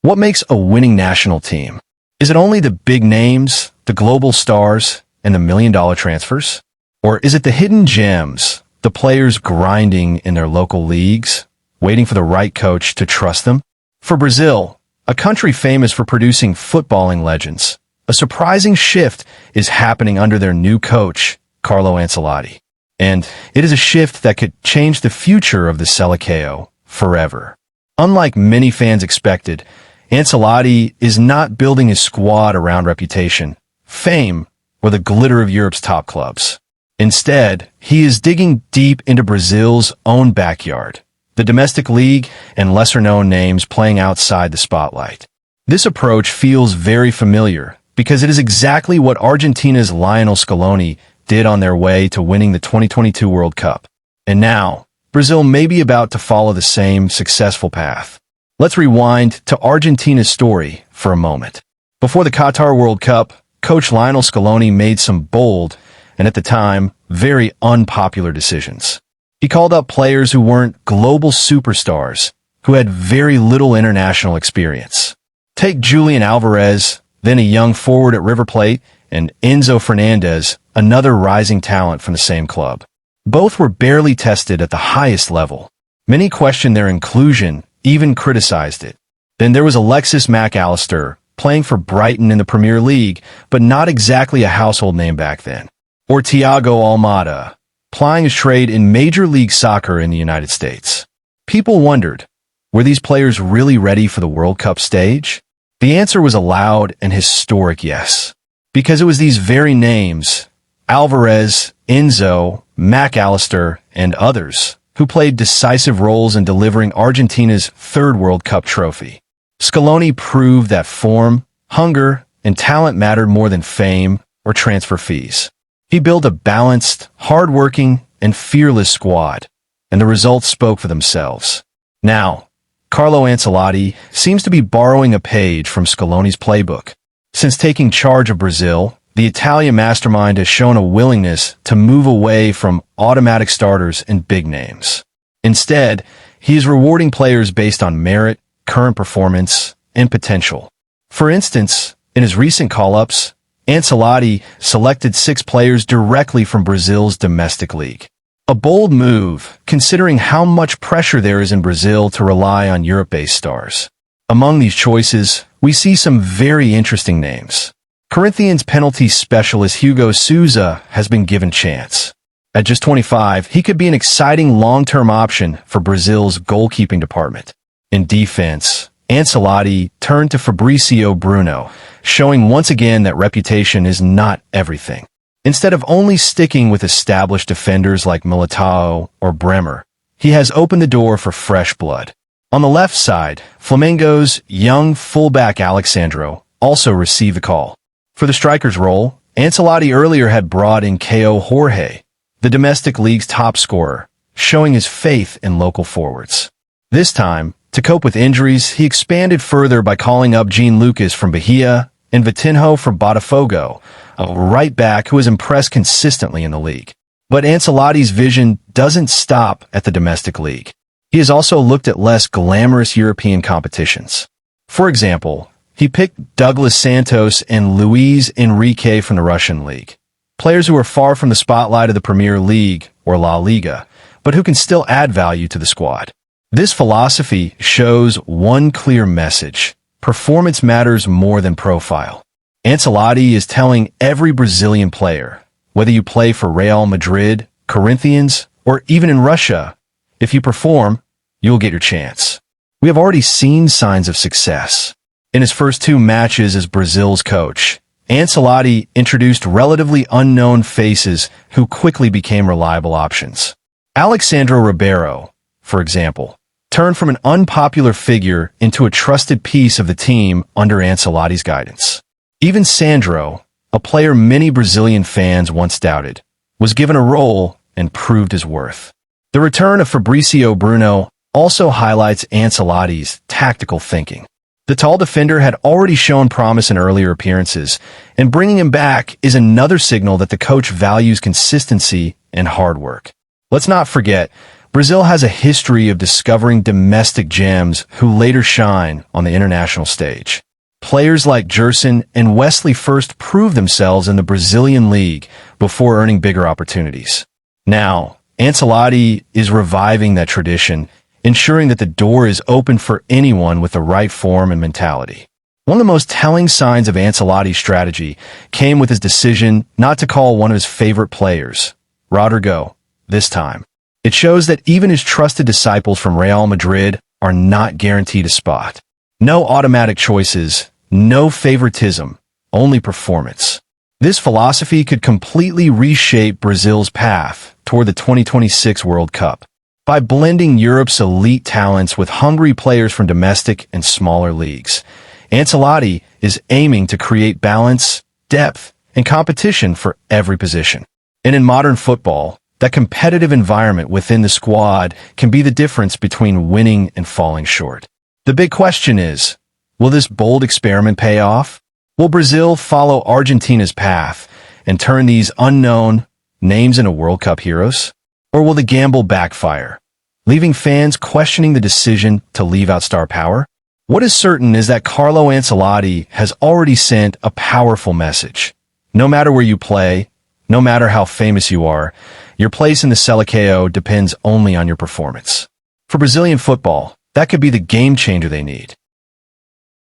What makes a winning national team? Is it only the big names, the global stars, and the million-dollar transfers? Or is it the hidden gems, the players grinding in their local leagues, waiting for the right coach to trust them? For Brazil, a country famous for producing footballing legends, a surprising shift is happening under their new coach, Carlo Ancelotti. And it is a shift that could change the future of the Seleção forever. Unlike many fans expected, Ancelotti is not building his squad around reputation, fame, or the glitter of Europe's top clubs. Instead, he is digging deep into Brazil's own backyard, the domestic league and lesser-known names playing outside the spotlight. This approach feels very familiar because it is exactly what Argentina's Lionel Scaloni did on their way to winning the 2022 World Cup. And now, Brazil may be about to follow the same successful path. Let's rewind to Argentina's story for a moment. Before the Qatar World Cup, Coach Lionel Scaloni made some bold, and at the time, very unpopular decisions. He called up players who weren't global superstars, who had very little international experience. Take Julian Alvarez, then a young forward at River Plate, and Enzo Fernandez, another rising talent from the same club. Both were barely tested at the highest level. Many questioned their inclusion, even criticized it. Then there was Alexis McAllister, playing for Brighton in the Premier League, but not exactly a household name back then. Or Thiago Almada, plying his trade in Major League Soccer in the United States. People wondered, were these players really ready for the World Cup stage? The answer was a loud and historic yes. Because it was these very names, Alvarez, Enzo, McAllister, and others, who played decisive roles in delivering Argentina's third World Cup trophy. Scaloni proved that form, hunger, and talent mattered more than fame or transfer fees. He built a balanced, hard-working, and fearless squad, and the results spoke for themselves. Now, Carlo Ancelotti seems to be borrowing a page from Scaloni's playbook. Since taking charge of Brazil, the Italian mastermind has shown a willingness to move away from automatic starters and big names. Instead, he is rewarding players based on merit, current performance, and potential. For instance, in his recent call-ups, Ancelotti selected 6 players directly from Brazil's domestic league. A bold move, considering how much pressure there is in Brazil to rely on Europe-based stars. Among these choices, we see some very interesting names. Corinthians penalty specialist Hugo Souza has been given chance. At just 25, he could be an exciting long-term option for Brazil's goalkeeping department. In defense, Ancelotti turned to Fabrício Bruno, showing once again that reputation is not everything. Instead of only sticking with established defenders like Militao or Bremer, he has opened the door for fresh blood. On the left side, Flamengo's young fullback Alexsandro also received a call. For the striker's role, Ancelotti earlier had brought in Ko Jorge, the domestic league's top scorer, showing his faith in local forwards. This time, to cope with injuries, he expanded further by calling up Jean Lucas from Bahia and Vitinho from Botafogo, a right back who has impressed consistently in the league. But Ancelotti's vision doesn't stop at the domestic league. He has also looked at less glamorous European competitions. For example, he picked Douglas Santos and Luiz Henrique from the Russian league, players who are far from the spotlight of the Premier League or La Liga, but who can still add value to the squad. This philosophy shows one clear message: performance matters more than profile. Ancelotti is telling every Brazilian player, whether you play for Real Madrid, Corinthians, or even in Russia, if you perform, you'll get your chance. We have already seen signs of success. In his first 2 matches as Brazil's coach, Ancelotti introduced relatively unknown faces who quickly became reliable options. Alexsandro Ribeiro, for example, turned from an unpopular figure into a trusted piece of the team under Ancelotti's guidance. Even Sandro, a player many Brazilian fans once doubted, was given a role and proved his worth. The return of Fabrício Bruno also highlights Ancelotti's tactical thinking. The tall defender had already shown promise in earlier appearances, and bringing him back is another signal that the coach values consistency and hard work. Let's not forget, Brazil has a history of discovering domestic gems who later shine on the international stage. Players like Gerson and Wesley first proved themselves in the Brazilian league before earning bigger opportunities. Now, Ancelotti is reviving that tradition, ensuring that the door is open for anyone with the right form and mentality. One of the most telling signs of Ancelotti's strategy came with his decision not to call one of his favorite players, Rodrigo, this time. It shows that even his trusted disciples from Real Madrid are not guaranteed a spot. No automatic choices, no favoritism, only performance. This philosophy could completely reshape Brazil's path toward the 2026 World Cup. By blending Europe's elite talents with hungry players from domestic and smaller leagues, Ancelotti is aiming to create balance, depth, and competition for every position. And in modern football, that competitive environment within the squad can be the difference between winning and falling short. The big question is, will this bold experiment pay off? Will Brazil follow Argentina's path and turn these unknown names into World Cup heroes? Or will the gamble backfire, leaving fans questioning the decision to leave out star power? What is certain is that Carlo Ancelotti has already sent a powerful message. No matter where you play, no matter how famous you are, your place in the Seleção depends only on your performance. For Brazilian football, that could be the game changer they need.